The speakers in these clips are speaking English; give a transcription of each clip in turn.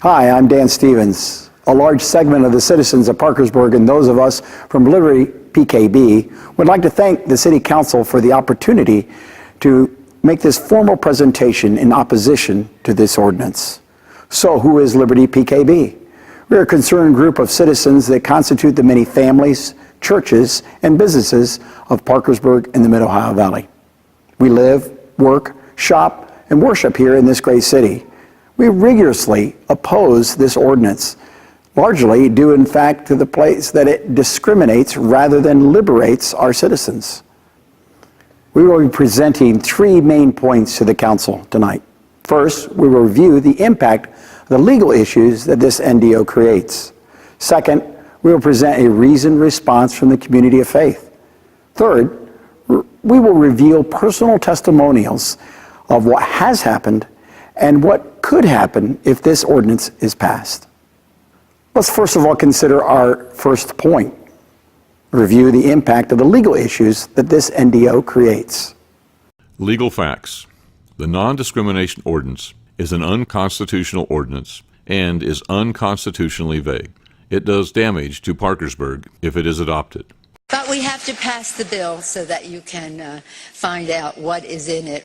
Hi, I'm Dan Stevens. A large segment of the citizens of Parkersburg and those of us from Liberty PKB would like to thank the City Council for the opportunity to make this formal presentation in opposition to this ordinance. So who is Liberty PKB? We're a concerned group of citizens that constitute the many families, churches, and businesses of Parkersburg and the Mid-Ohio Valley. We live, work, shop, and worship here in this great city. We rigorously oppose this ordinance, largely due in fact to the place that it discriminates rather than liberates our citizens. We will be presenting three main points to the council tonight. First, we will review the impact of the legal issues that this NDO creates. Second, we will present a reasoned response from the community of faith. Third, we will reveal personal testimonials of what has happened and what could happen if this ordinance is passed. Let's first of all consider our first point. Review the impact of the legal issues that this NDO creates. Legal facts. The non-discrimination ordinance is an unconstitutional ordinance and is unconstitutionally vague. It does damage to Parkersburg if it is adopted. But we have to pass the bill so that you can find out what is in it.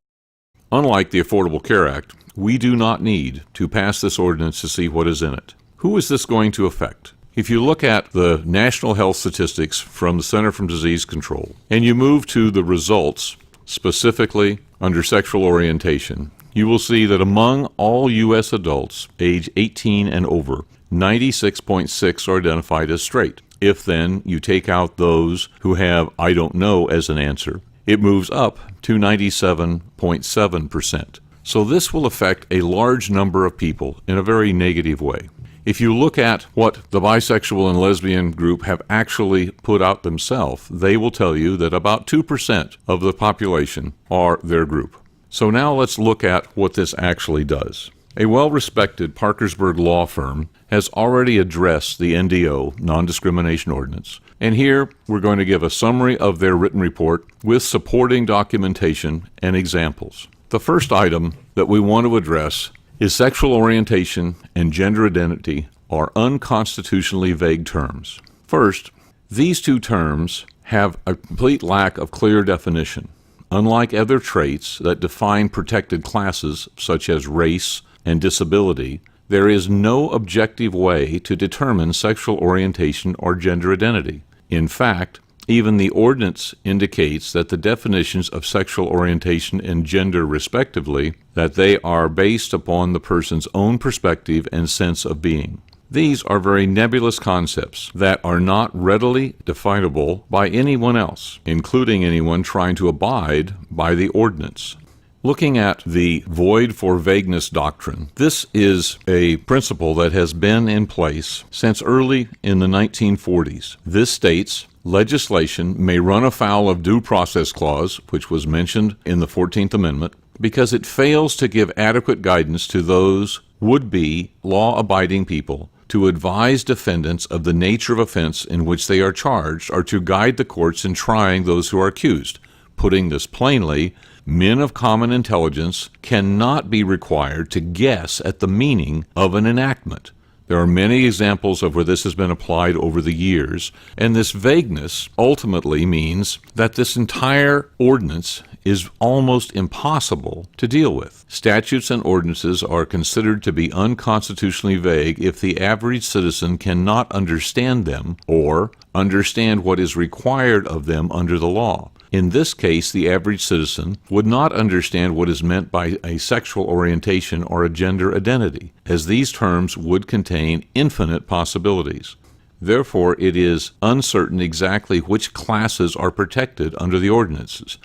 Unlike the Affordable Care Act, we do not need to pass this ordinance to see what is in it. Who is this going to affect? If you look at the national health statistics from the Center for Disease Control, and you move to the results, specifically under sexual orientation, you will see that among all U.S. adults age 18 and over, 96.6 are identified as straight. If then you take out those who have I don't know as an answer, it moves up to 97.7%. So this will affect a large number of people in a very negative way. If you look at what the bisexual and lesbian group have actually put out themselves, they will tell you that about 2% of the population are their group. So now let's look at what this actually does. A well-respected Parkersburg law firm has already addressed the NDO, non-discrimination ordinance, and here we're going to give a summary of their written report with supporting documentation and examples. The first item that we want to address is sexual orientation and gender identity are unconstitutionally vague terms. First, these two terms have a complete lack of clear definition. Unlike other traits that define protected classes such as race and disability, there is no objective way to determine sexual orientation or gender identity. In fact, even the ordinance indicates that the definitions of sexual orientation and gender respectively, that they are based upon the person's own perspective and sense of being. These are very nebulous concepts that are not readily definable by anyone else, including anyone trying to abide by the ordinance. Looking at the void for vagueness doctrine, this is a principle that has been in place since early in the 1940s. This states legislation may run afoul of due process clause, which was mentioned in the 14th Amendment, because it fails to give adequate guidance to those would-be law-abiding people to advise defendants of the nature of offense in which they are charged or to guide the courts in trying those who are accused. Putting this plainly, men of common intelligence cannot be required to guess at the meaning of an enactment. There are many examples of where this has been applied over the years, and this vagueness ultimately means that this entire ordinance is almost impossible to deal with. Statutes and ordinances are considered to be unconstitutionally vague if the average citizen cannot understand them or understand what is required of them under the law. In this case, the average citizen would not understand what is meant by a sexual orientation or a gender identity, as these terms would contain infinite possibilities. Therefore, it is uncertain exactly which classes are protected under the ordinances.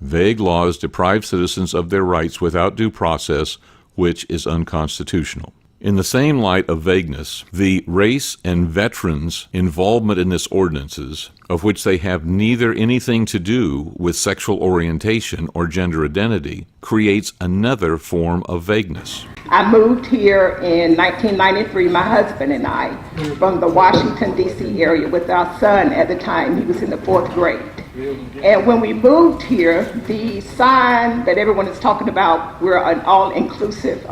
Vague laws deprive citizens of their rights without due process, which is unconstitutional. In the same light of vagueness, the race and veterans' involvement in this ordinances, of which they have neither anything to do with sexual orientation or gender identity, creates another form of vagueness. I moved here in 1993, my husband and I, from the Washington, D.C. area with our son at the time. He was in the 4th grade. And when we moved here, the sign that everyone is talking about, we're an all-inclusive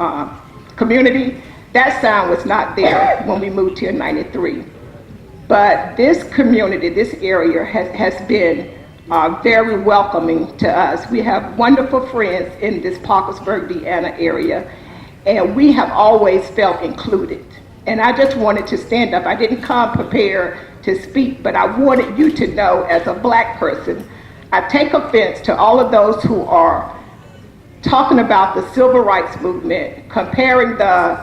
community, That sign was not there when we moved here in 93. But this community, this area has been very welcoming to us. We have wonderful friends in this Parkersburg, Deanna area, and we have always felt included. And I just wanted to stand up. I didn't come prepared to speak, but I wanted you to know, as a Black person, I take offense to all of those who are talking about the civil rights movement, comparing the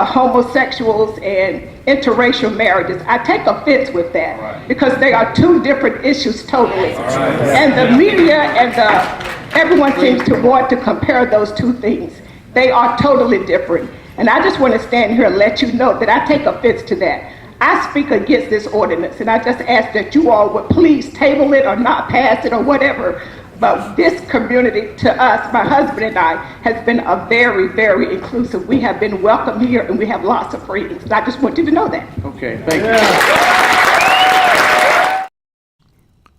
homosexuals and interracial marriages. I take offense with that because they are two different issues totally. And the media and everyone seems to want to compare those two things. They are totally different. And I just want to stand here and let you know that I take offense to that. I speak against this ordinance, and I just ask that you all would please table it or not pass it or whatever. But this community, to us, my husband and I, has been a very, very inclusive. We have been welcome here, and we have lots of freedoms. And I just want you to know that. Okay, thank you.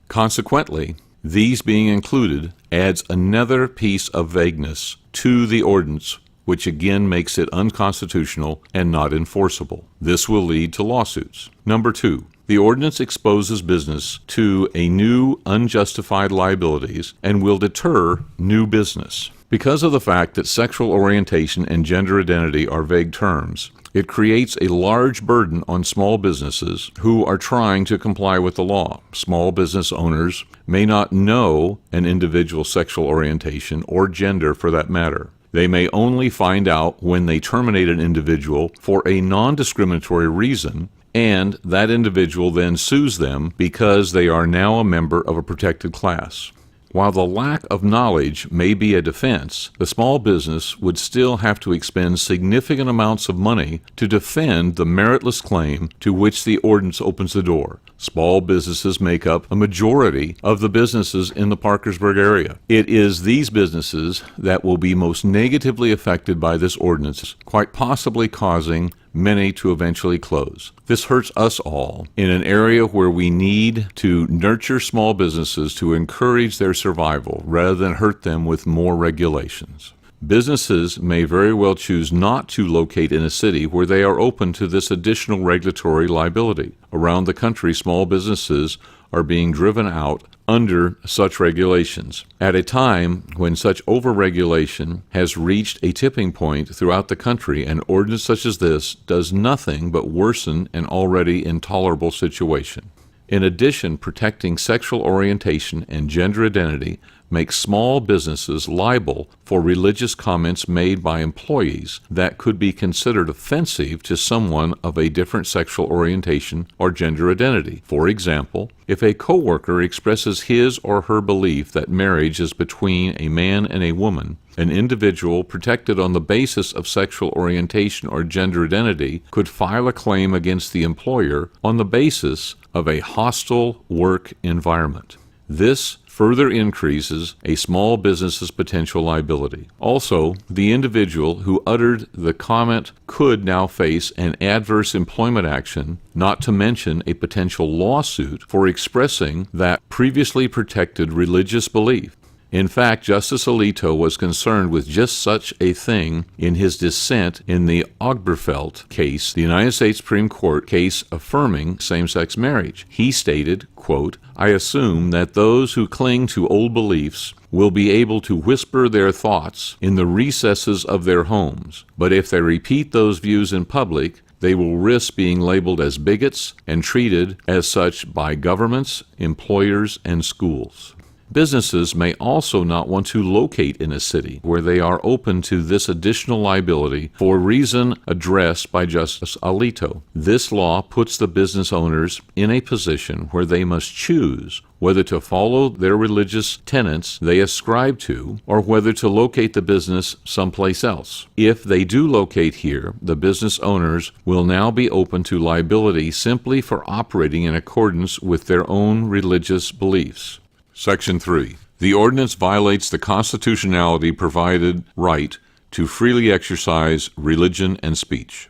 Consequently, these being included adds another piece of vagueness to the ordinance, which again makes it unconstitutional and not enforceable. This will lead to lawsuits. Number 2, the ordinance exposes business to a new unjustified liabilities and will deter new business. Because of the fact that sexual orientation and gender identity are vague terms, it creates a large burden on small businesses who are trying to comply with the law. Small business owners may not know an individual's sexual orientation or gender for that matter. They may only find out when they terminate an individual for a non-discriminatory reason, and that individual then sues them because they are now a member of a protected class. While the lack of knowledge may be a defense, the small business would still have to expend significant amounts of money to defend the meritless claim to which the ordinance opens the door. Small businesses make up a majority of the businesses in the Parkersburg area. It is these businesses that will be most negatively affected by this ordinance, quite possibly causing many to eventually close. This hurts us all in an area where we need to nurture small businesses to encourage their survival rather than hurt them with more regulations. Businesses may very well choose not to locate in a city where they are open to this additional regulatory liability. Around the country, small businesses are being driven out under such regulations. At a time when such overregulation has reached a tipping point throughout the country, an ordinance such as this does nothing but worsen an already intolerable situation. In addition, protecting sexual orientation and gender identity makes small businesses liable for religious comments made by employees that could be considered offensive to someone of a different sexual orientation or gender identity. For example, if a coworker expresses his or her belief that marriage is between a man and a woman, an individual protected on the basis of sexual orientation or gender identity could file a claim against the employer on the basis of a hostile work environment. This further increases a small business's potential liability. Also, the individual who uttered the comment could now face an adverse employment action, not to mention a potential lawsuit for expressing that previously protected religious belief. In fact, Justice Alito was concerned with just such a thing in his dissent in the Obergefell case, the United States Supreme Court case affirming same-sex marriage. He stated, quote, "I assume that those who cling to old beliefs will be able to whisper their thoughts in the recesses of their homes, but if they repeat those views in public, they will risk being labeled as bigots and treated as such by governments, employers, and schools." Businesses may also not want to locate in a city where they are open to this additional liability for a reason addressed by Justice Alito. This law puts the business owners in a position where they must choose whether to follow their religious tenets they ascribe to or whether to locate the business someplace else. If they do locate here, the business owners will now be open to liability simply for operating in accordance with their own religious beliefs. Section 3. The ordinance violates the constitutionality provided right to freely exercise religion and speech.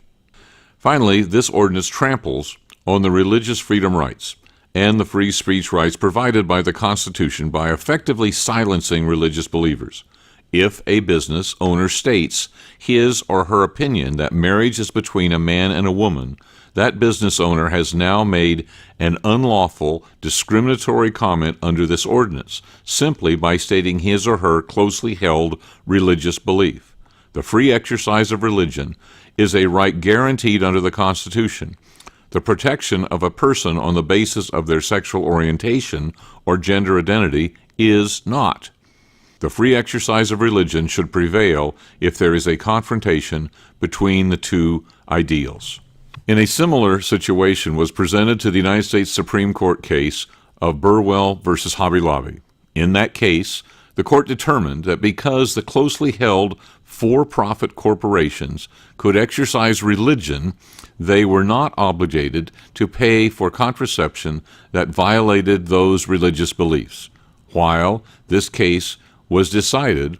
Finally, this ordinance tramples on the religious freedom rights and the free speech rights provided by the Constitution by effectively silencing religious believers. If a business owner states his or her opinion that marriage is between a man and a woman, that business owner has now made an unlawful, discriminatory comment under this ordinance, simply by stating his or her closely held religious belief. The free exercise of religion is a right guaranteed under the Constitution. The protection of a person on the basis of their sexual orientation or gender identity is not. The free exercise of religion should prevail if there is a confrontation between the two ideals. In a similar situation was presented to the United States Supreme Court case of Burwell versus Hobby Lobby. In that case, the court determined that because the closely held for-profit corporations could exercise religion, they were not obligated to pay for contraception that violated those religious beliefs. While this case was decided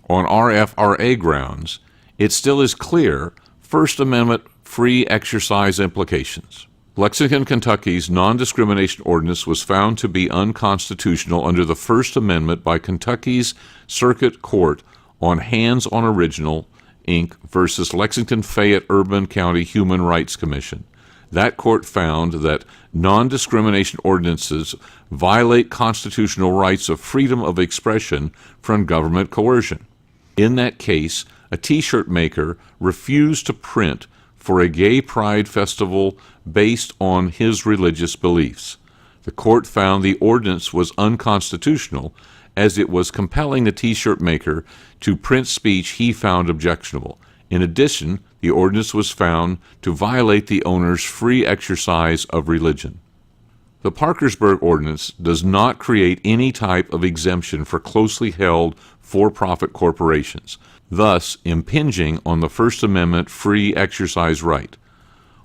on RFRA grounds, it still is clear First Amendment free exercise implications. Lexington, Kentucky's non-discrimination ordinance was found to be unconstitutional under the First Amendment by Kentucky's Circuit Court on Hands on Original, Inc. versus Lexington Fayette Urban County Human Rights Commission. That court found that non-discrimination ordinances violate constitutional rights of freedom of expression from government coercion. In that case, a T-shirt maker refused to print for a gay pride festival based on his religious beliefs. The court found the ordinance was unconstitutional as it was compelling the T-shirt maker to print speech he found objectionable. In addition, the ordinance was found to violate the owner's free exercise of religion. The Parkersburg Ordinance does not create any type of exemption for closely held for-profit corporations, thus impinging on the First Amendment free exercise right.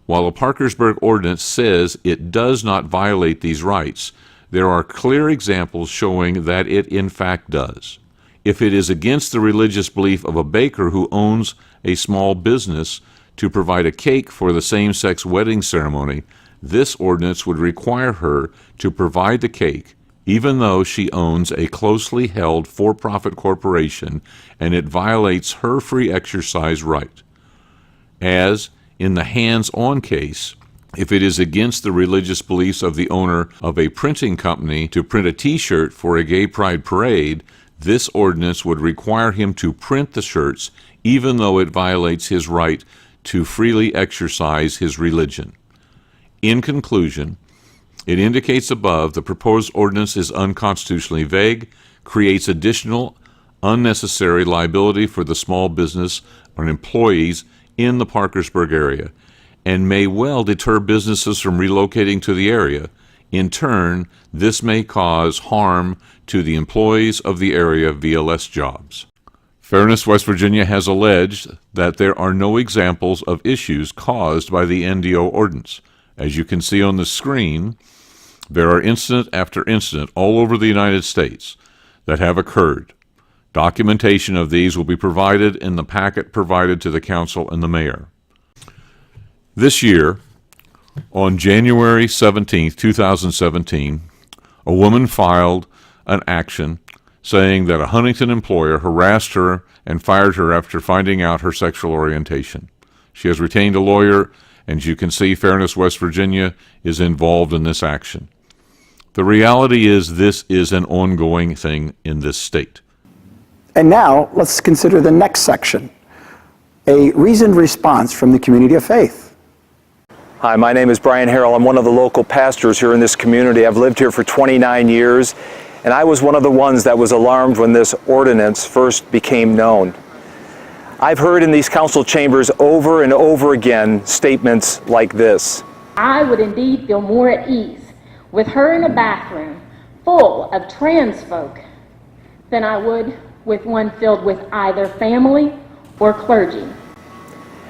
While the Parkersburg Ordinance says it does not violate these rights, there are clear examples showing that it in fact does. If it is against the religious belief of a baker who owns a small business to provide a cake for the same-sex wedding ceremony, this ordinance would require her to provide the cake, even though she owns a closely held for-profit corporation and it violates her free exercise right. As in the hands-on case, if it is against the religious beliefs of the owner of a printing company to print a T-shirt for a gay pride parade, this ordinance would require him to print the shirts even though it violates his right to freely exercise his religion. In conclusion, it indicates above the proposed ordinance is unconstitutionally vague, creates additional unnecessary liability for the small business or employees in the Parkersburg area, and may well deter businesses from relocating to the area. In turn, this may cause harm to the employees of the area via less jobs. Fairness West Virginia has alleged that there are no examples of issues caused by the NDO ordinance. As you can see on the screen, there are incident after incident all over the United States that have occurred. Documentation of these will be provided in the packet provided to the council and the mayor. This year, on January 17, 2017, a woman filed an action saying that a Huntington employer harassed her and fired her after finding out her sexual orientation. She has retained a lawyer, and as you can see, Fairness West Virginia is involved in this action. The reality is this is an ongoing thing in this state. And now, let's consider the next section, a reasoned response from the community of faith. Hi, my name is Brian Harrell. I'm one of the local pastors here in this community. I've lived here for 29 years, and I was one of the ones that was alarmed when this ordinance first became known. I've heard in these council chambers over and over again statements like this. I would indeed feel more at ease with her in a bathroom full of trans folk than I would with one filled with either family or clergy.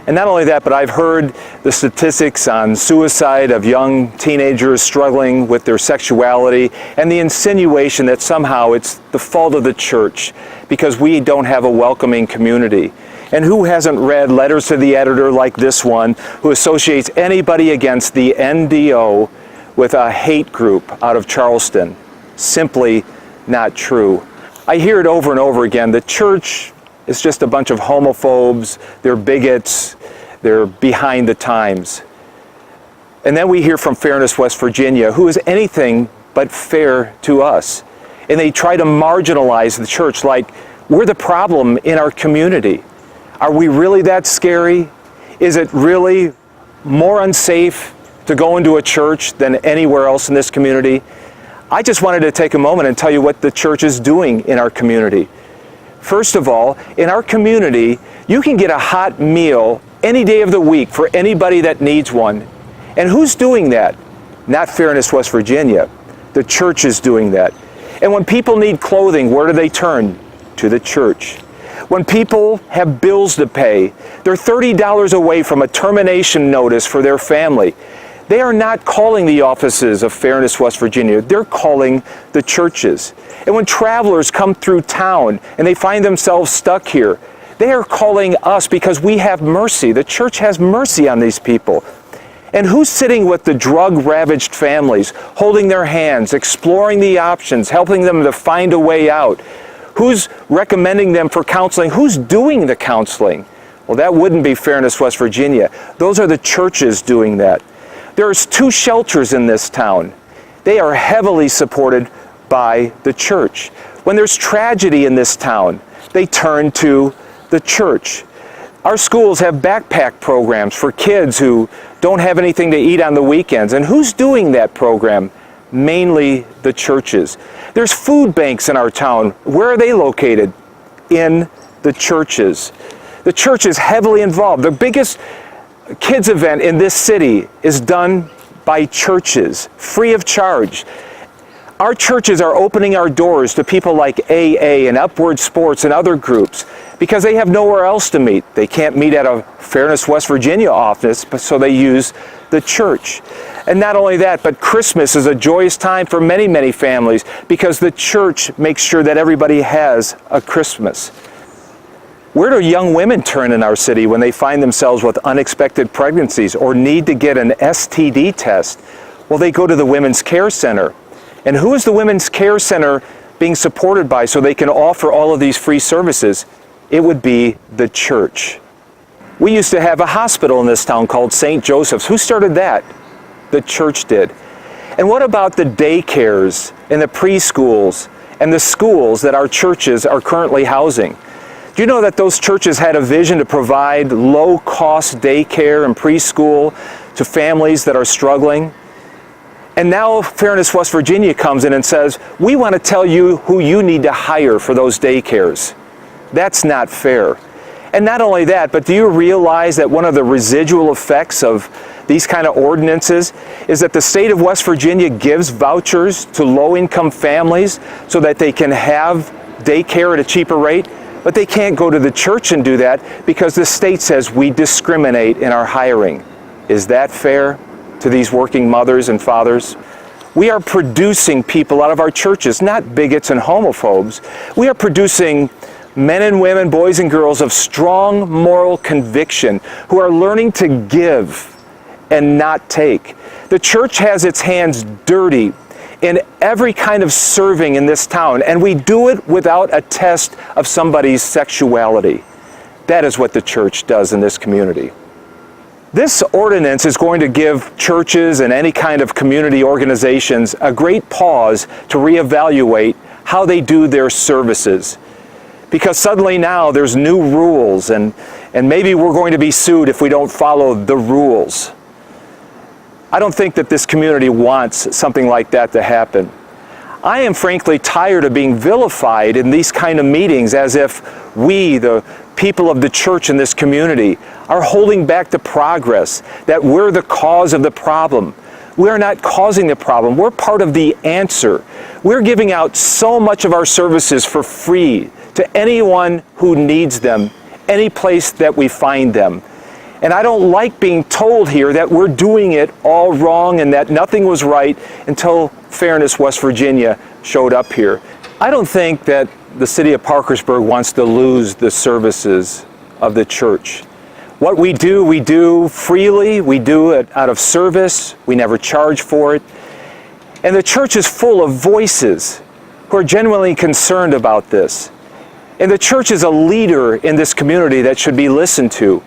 And not only that, but I've heard the statistics on suicide of young teenagers struggling with their sexuality and the insinuation that somehow it's the fault of the church because we don't have a welcoming community. And who hasn't read letters to the editor like this one, who associates anybody against the NDO with a hate group out of Charleston? Simply not true. I hear it over and over again. The church is just a bunch of homophobes, they're bigots, they're behind the times. And then we hear from Fairness West Virginia, who is anything but fair to us. And they try to marginalize the church like we're the problem in our community. Are we really that scary? Is it really more unsafe to go into a church than anywhere else in this community? I just wanted to take a moment and tell you what the church is doing in our community. First of all, in our community, you can get a hot meal any day of the week for anybody that needs one. And who's doing that? Not Fairness West Virginia. The church is doing that. And when people need clothing, where do they turn? To the church. When people have bills to pay, they're $30 away from a termination notice for their family. They are not calling the offices of Fairness West Virginia. They're calling the churches. And when travelers come through town and they find themselves stuck here, they are calling us because we have mercy. The church has mercy on these people. And who's sitting with the drug-ravaged families, holding their hands, exploring the options, helping them to find a way out? Who's recommending them for counseling? Who's doing the counseling? Well, that wouldn't be Fairness West Virginia. Those are the churches doing that. There's 2 shelters in this town. They are heavily supported by the church. When there's tragedy in this town, they turn to the church. Our schools have backpack programs for kids who don't have anything to eat on the weekends. And who's doing that program? Mainly the churches. There's food banks in our town. Where are they located? In the churches. The church is heavily involved. The biggest kids event in this city is done by churches, free of charge. Our churches are opening our doors to people like AA and Upward Sports and other groups because they have nowhere else to meet. They can't meet at a Fairness West Virginia office, so they use the church. And not only that, but Christmas is a joyous time for many, many families because the church makes sure that everybody has a Christmas. Where do young women turn in our city when they find themselves with unexpected pregnancies or need to get an STD test? Well, they go to the Women's Care Center. And who is the Women's Care Center being supported by so they can offer all of these free services? It would be the church. We used to have a hospital in this town called St. Joseph's. Who started that? The church did. And what about the daycares and the preschools and the schools that our churches are currently housing? Do you know that those churches had a vision to provide low-cost daycare and preschool to families that are struggling? And now Fairness West Virginia comes in and says, we want to tell you who you need to hire for those daycares. That's not fair. And not only that, but do you realize that one of the residual effects of these kind of ordinances is that the state of West Virginia gives vouchers to low-income families so that they can have daycare at a cheaper rate? But they can't go to the church and do that because the state says we discriminate in our hiring. Is that fair to these working mothers and fathers? We are producing people out of our churches, not bigots and homophobes. We are producing men and women, boys and girls of strong moral conviction who are learning to give and not take. The church has its hands dirty in every kind of serving in this town, and we do it without a test of somebody's sexuality. That is what the church does in this community. This ordinance is going to give churches and any kind of community organizations a great pause to reevaluate how they do their services. Because suddenly now there's new rules and maybe we're going to be sued if we don't follow the rules. I don't think that this community wants something like that to happen. I am frankly tired of being vilified in these kind of meetings as if we, the people of the church in this community, are holding back the progress, that we're the cause of the problem. We're not causing the problem. We're part of the answer. We're giving out so much of our services for free to anyone who needs them, any place that we find them. And I don't like being told here that we're doing it all wrong and that nothing was right until Fairness West Virginia showed up here. I don't think that the city of Parkersburg wants to lose the services of the church. What we do freely. We do it out of service. We never charge for it. And the church is full of voices who are genuinely concerned about this. And the church is a leader in this community that should be listened to.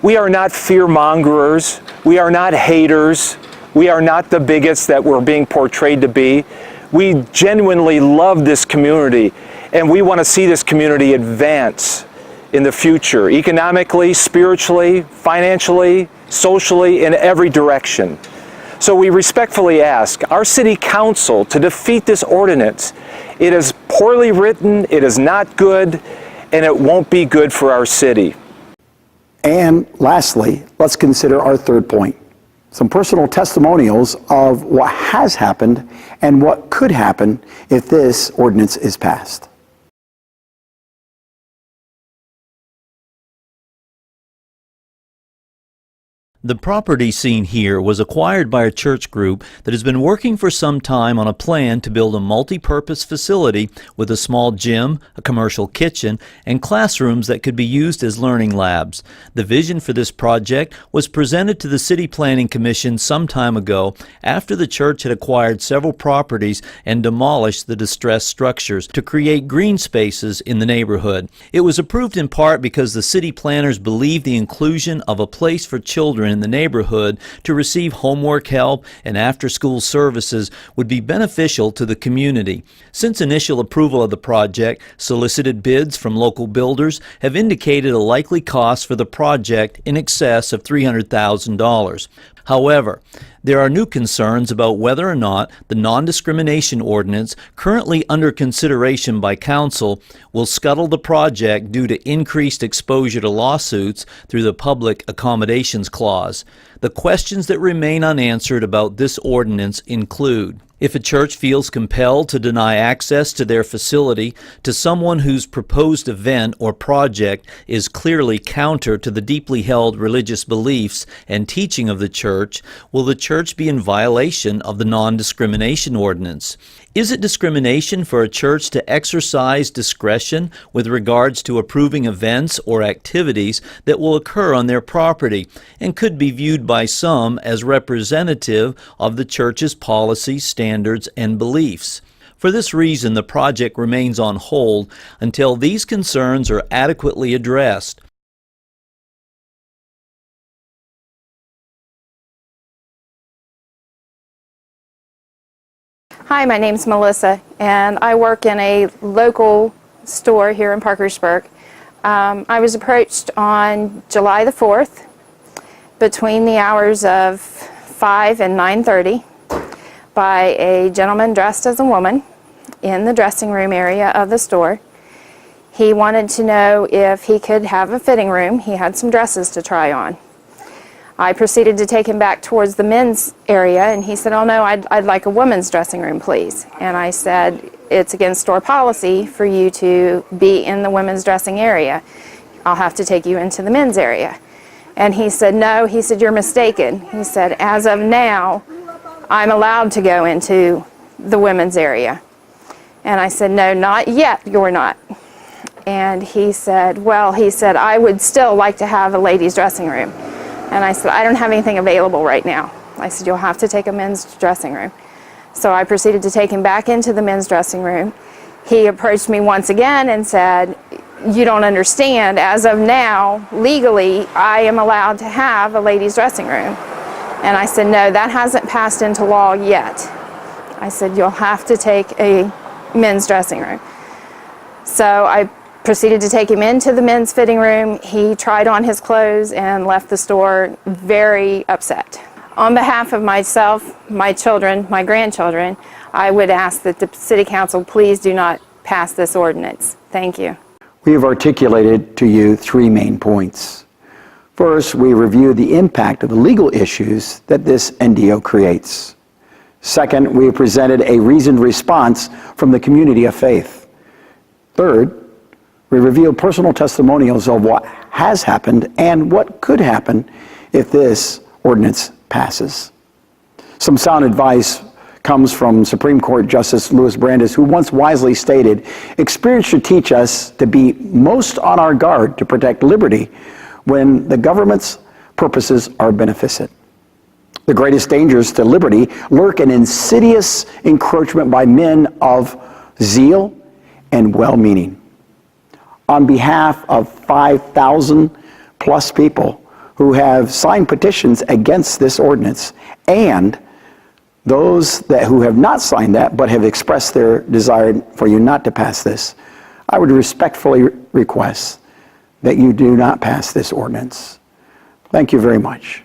We are not fear-mongers. We are not haters. We are not the bigots that we're being portrayed to be. We genuinely love this community, and we want to see this community advance in the future, economically, spiritually, financially, socially, in every direction. So we respectfully ask our city council to defeat this ordinance. It is poorly written, it is not good, and it won't be good for our city. And lastly, let's consider our third point. Some personal testimonials of what has happened and what could happen if this ordinance is passed. The property seen here was acquired by a church group that has been working for some time on a plan to build a multi-purpose facility with a small gym, a commercial kitchen, and classrooms that could be used as learning labs. The vision for this project was presented to the City Planning Commission some time ago after the church had acquired several properties and demolished the distressed structures to create green spaces in the neighborhood. It was approved in part because the city planners believed the inclusion of a place for children in the neighborhood to receive homework help and after-school services would be beneficial to the community. Since initial approval of the project, solicited bids from local builders have indicated a likely cost for the project in excess of $300,000. However, there are new concerns about whether or not the non-discrimination ordinance currently under consideration by council will scuttle the project due to increased exposure to lawsuits through the Public Accommodations Clause. The questions that remain unanswered about this ordinance include: if a church feels compelled to deny access to their facility to someone whose proposed event or project is clearly counter to the deeply held religious beliefs and teaching of the church, will the church be in violation of the non-discrimination ordinance? Is it discrimination for a church to exercise discretion with regards to approving events or activities that will occur on their property and could be viewed by some as representative of the church's policies, standards, and beliefs? For this reason, the project remains on hold until these concerns are adequately addressed. Hi, my name's Melissa, and I work in a local store here in Parkersburg. I was approached on July the 4th between the hours of 5 and 9:30 by a gentleman dressed as a woman in the dressing room area of the store. He wanted to know if he could have a fitting room. He had some dresses to try on. I proceeded to take him back towards the men's area, and he said, "Oh no, I'd like a woman's dressing room, please." And I said, "It's against store policy for you to be in the women's dressing area. I'll have to take you into the men's area." And he said, "No," he said, "you're mistaken." He said, "As of now, I'm allowed to go into the women's area." And I said, "No, not yet, you're not." And he said, "Well," he said, "I would still like to have a ladies' dressing room." And I said, "I don't have anything available right now." I said, "You'll have to take a men's dressing room." So I proceeded to take him back into the men's dressing room. He approached me once again and said, "You don't understand. As of now, legally, I am allowed to have a ladies' dressing room." And I said, "No, that hasn't passed into law yet." I said, "You'll have to take a men's dressing room." So I proceeded to take him into the men's fitting room. He tried on his clothes and left the store very upset. On behalf of myself, my children, my grandchildren, I would ask that the City Council please do not pass this ordinance. Thank you. We have articulated to you three main points. First, we review the impact of the legal issues that this NDO creates. Second, we have presented a reasoned response from the community of faith. Third, we reveal personal testimonials of what has happened and what could happen if this ordinance passes. Some sound advice comes from Supreme Court Justice Louis Brandeis, who once wisely stated, "Experience should teach us to be most on our guard to protect liberty when the government's purposes are beneficent. The greatest dangers to liberty lurk in insidious encroachment by men of zeal, and well-meaning. On behalf of 5,000 plus people who have signed petitions against this ordinance, and those who have not signed that but have expressed their desire for you not to pass this, I would respectfully request that you do not pass this ordinance. Thank you very much.